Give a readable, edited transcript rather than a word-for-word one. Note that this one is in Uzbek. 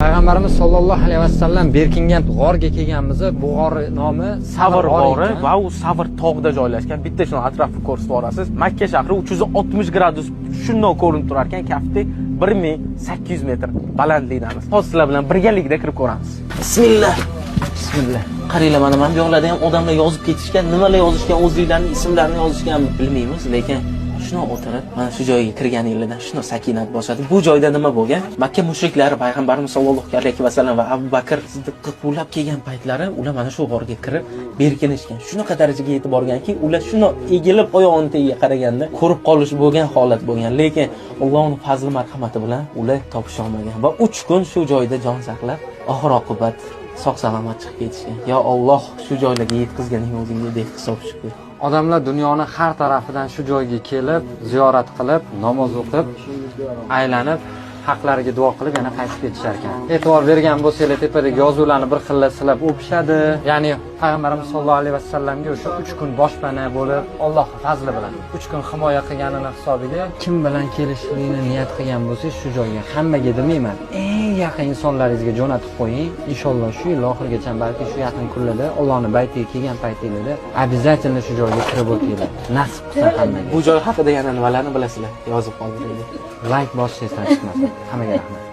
Payg'ambarimiz sollallohu alayhi vasallam Berkingan g'orga kelganmiz. Bu g'or nomi Savr g'ori va u Savr tog'ida joylashgan. Bitta shuni atrofni ko'rsatib olasiz. Makka shahri 360 gradus shundoq ko'rinib turar ekan, kafti 1800 metr balandlikdamiz. Hozir sizlar bilan birgalikda kirib ko'ramiz. Bismillah. Bismillah. Qaranglar, mana bu yoqlarda ham odamlar yozib ketishgan, nimalar yozishgan, o'zlarining ismlarini yozishgan bilmaymiz, lekin shuni o'tirib, mana shu joyga kirganingizda shuni sakinat bosadi. Bu joyda nima bo'lgan? Makka mushriklari payg'ambarimiz sollallohu alayhi vasallam va Abu Bakr Siddiqni quvlab kelgan paytlari ular mana shu g'orga kirib berkinishgan. Shunaqa darajaga yetib borganki, ular shuni egilib oyog'ini tagiga qaraganda ko'rib qolish bo'lgan holat bo'lgan. Lekin Allohning fazli marhamati bilan ular topisha olmagan va 3 kun shu joyda jon saqlab, oxir oqibat sog'-salomat chiqib ketishgan. Yo Alloh, shu joylarga yetkazganing o'zingga deb hisob shukr. Odamlar dunyoning har tarafidan shu joyga kelib, ziyorat qilib, namoz o'qib, aylanib, haqlariga duo qilib yana qaytib ketishar ekan. E'tibor bergan bo'lsanglar, tepadagi yozuvlarni bir xilla silab o'pishadi. Ya'ni payg'ambarimiz sollallohu alayhi vasallamga o'sha 3 kun boshpana bo'lib, Alloh fazli bilan 3 kun himoya qilganini hisobiga kim bilan kelishlikni niyat qilgan bo'lsangiz shu joyga, hammaga demayman, eng yaqin insonlaringizga jo'natib qo'ying. Inshaalloh shu yil oxirigacha, balki shu yaqin kunlarda Allohning baytiga kelgan paytingizda обязательно shu joyga kirib o'tinglar. Nasib qilsa hammaga. Bu joy haqida yana nimalarni bilasizlar? Yozib qoldiringlar. Like bosishni esdan chiqmasin. Hammaga rahmat.